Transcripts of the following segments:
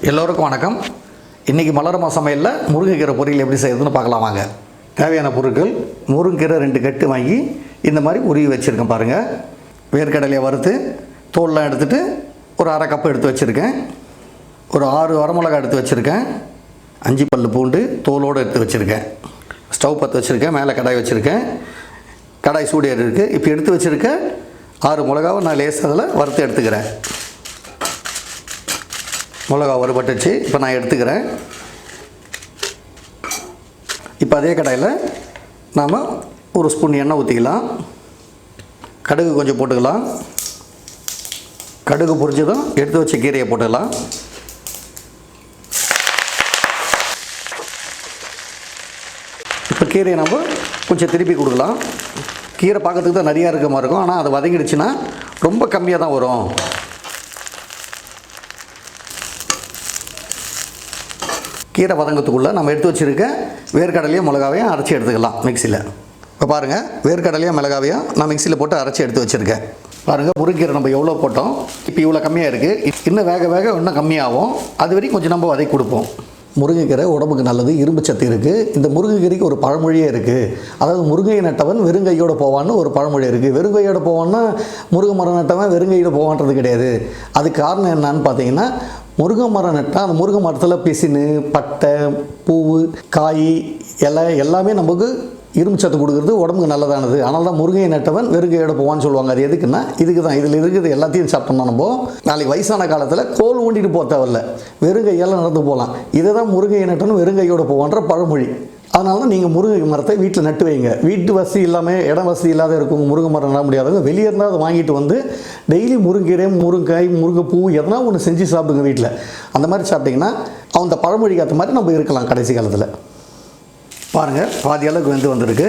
எல்லோருக்கும் வணக்கம். இன்றைக்கி மலரமா சமையலில் முருங்கைக்கீரை பொரியல் எப்படி செய்யறதுன்னு பார்க்கலாம் வாங்க. தேவையான பொருட்கள்: முருங்கைக்கீரை 2 கட்டு வாங்கி இந்த மாதிரி உருவி வச்சுருக்கேன் பாருங்கள். வேர்க்கடலையை வறுத்து தோல்லாம் எடுத்துகிட்டு ஒரு அரை கப்பு எடுத்து வச்சுருக்கேன். ஒரு 6 வரமிளகாய் எடுத்து வச்சுருக்கேன். 5 பல் பூண்டு தோலோடு எடுத்து வச்சுருக்கேன். ஸ்டவ் பற்ற வச்சுருக்கேன். மேலே கடாய் வச்சுருக்கேன். கடாய் சூடு இருக்குது. இப்போ எடுத்து வச்சுருக்க 6 மிளகாவை நான் லேசாக அதில் வறுத்து எடுத்துக்கிறேன். மிளகா வறுபட்டுச்சு. இப்போ நான் எடுத்துக்கிறேன். இப்போ அதே கடாயில் நாம் ஒரு ஸ்பூன் எண்ணெய் ஊற்றிக்கலாம். கடுகு கொஞ்சம் போட்டுக்கலாம். கடுகு பொரிஞ்சதும் எடுத்து வச்ச கீரையை போட்டுக்கலாம். இப்போ கீரையை நம்ம கொஞ்சம் திருப்பி கொடுக்கலாம். கீரை பார்க்கறதுக்கு தான் நிறையா இருக்க மாதிரி இருக்கும், ஆனால் அது வதங்கிடுச்சுன்னா ரொம்ப கம்மியாக தான் வரும். கீரை வதங்கத்துக்குள்ளே நம்ம எடுத்து வச்சுருக்க வேர்க்கடலையும் மிளகாவையும் அரைச்சி எடுத்துக்கலாம் மிக்சியில். இப்போ பாருங்கள், வேர்க்கடலையும் மிளகாவையும் நான் மிக்சியில் போட்டு அரைச்சி எடுத்து வச்சுருக்கேன். பாருங்கள், முருங்கீரை நம்ம எவ்வளோ போட்டோம், இப்போ இவ்வளோ கம்மியாக இருக்குது. இன்னும் வேக வேக இன்னும் கம்மியாகும். அது வரைக்கும் கொஞ்சம் நம்ம வதக்கி கொடுப்போம். முருங்கைக்கீரை உடம்புக்கு நல்லது, இரும்பு சத்து இருக்குது. இந்த முருங்கைக்கீரைக்கு ஒரு பழமொழியே இருக்குது. அதாவது முருங்கை நட்டவன் வெறுங்கையோடு போவான்னு ஒரு பழமொழி இருக்குது. வெறுங்கையோடு போவான்னா முருங்கை மரம் நட்டவன் வெறுங்கையோடு போவான்றது கிடையாது. அதுக்கு காரணம் என்னன்னு பார்த்தீங்கன்னா, முருங்கை மரம் நட்டால் அந்த முருங்கை மரத்தில் பிசினு, பட்டை, பூவு, காய், இலை எல்லாமே நமக்கு இரும்பு சத்து கொடுக்குறது, உடம்புக்கு நல்லதானது. அதனால தான் முருங்கை நட்டவன் வெறுங்கையோட போவான்னு சொல்லுவாங்க. அது எதுக்குன்னா இதுக்கு தான். இதில் இருக்கிறது எல்லாத்தையும் சாப்பிட்டோம்னா நம்ம நாளைக்கு வயசான காலத்தில் கோல் ஊண்டிட்டு போக தேவையில்ல, வெறுங்கையெல்லாம் நடந்து போகலாம். இதை தான் முருங்கை நட்டவன் வெறுங்கையோட போவான்ற பழமொழி. அதனால தான் நீங்கள் முருங்கை மரத்தை வீட்டில் நட்டு வைங்க. வீட்டு வசதி இல்லாமல், இடம் வசதி இல்லாத இருக்கும் முருங்கை மரம் நட முடியாதவங்க வெளியே இருந்தால் அதை வாங்கிட்டு வந்து டெய்லி முருங்கீரை, முருங்காய், முருங்கைப்பூ எதனா ஒன்று செஞ்சு சாப்பிடுங்க வீட்டில். அந்த மாதிரி சாப்பிட்டிங்கன்னா அந்த பழமொழிக்கு ஏற்ற மாதிரி நம்ம இருக்கலாம் கடைசி காலத்தில். பாருங்கள், பாதி அளவுக்கு வெந்து வந்திருக்கு.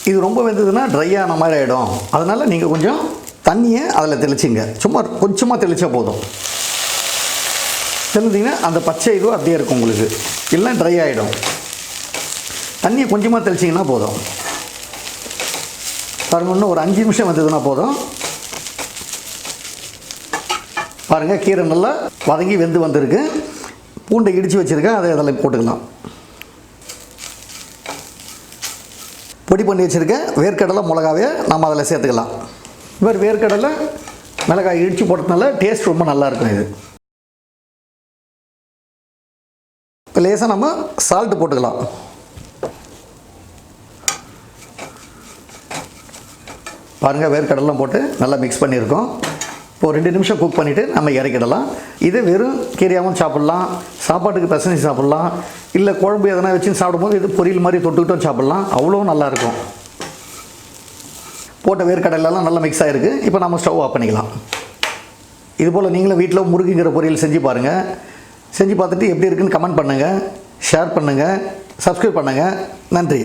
இது ரொம்ப வெந்ததுன்னா ட்ரை ஆன மாதிரி ஆகிடும். அதனால் நீங்கள் கொஞ்சம் தண்ணியை அதில் தெளிச்சிங்க. சும்மா கொஞ்சமாக தெளித்தா போதும். தெளிச்சிங்கன்னா அந்த பச்சை இதுவும் அப்படியே இருக்கும் உங்களுக்கு, இல்லை ட்ரை ஆகிடும். தண்ணியை கொஞ்சமாக தெளிச்சிங்கன்னா போதும். பாருங்கள், இன்னும் ஒரு 5 நிமிஷம் வந்ததுன்னா போதும். பாருங்கள், கீரை நல்லா வதங்கி வெந்து வந்திருக்கு. பூண்டை இடித்து வச்சுருக்கேன், அதை அதில் போட்டுக்கலாம். பொடி பண்ணி வச்சுருக்கேன் வேர்க்கடலை மிளகாவே நம்ம அதில் சேர்த்துக்கலாம். இவர் வேர்க்கடலை மிளகாய் இடித்து போட்டதுனால டேஸ்ட் ரொம்ப நல்லாயிருக்கும். இது இப்போ லேசாக நம்ம சால்ட்டு போட்டுக்கலாம். பாருங்கள், வேர்க்கடலாம் போட்டு நல்லா மிக்ஸ் பண்ணியிருக்கோம். இப்போ 2 நிமிஷம் குக் பண்ணிவிட்டு நம்ம இறக்கிடலாம். இது வெறும் கீரையாகவும் சாப்பிட்லாம், சாப்பாட்டுக்கு பிசைஞ்சு சாப்பிட்லாம், இல்லை குழம்பு எதனா வச்சு சாப்பிடும்போது இது பொரியல் மாதிரி தொட்டுக்கிட்டும் சாப்பிட்லாம். அவ்வளோ நல்லாயிருக்கும். போட்ட வேர்க்கடலாம் நல்லா மிக்ஸ் ஆகிருக்கு. இப்போ நம்ம ஸ்டவ் ஆஃப் பண்ணிக்கலாம். இதுபோல் நீங்களும் வீட்டில் முருங்கைக்கீரை பொரியல் செஞ்சு பாருங்கள். செஞ்சு பார்த்துட்டு எப்படி இருக்குன்னு கமெண்ட் பண்ணுங்கள், ஷேர் பண்ணுங்கள், சப்ஸ்கிரைப் பண்ணுங்கள். நன்றி.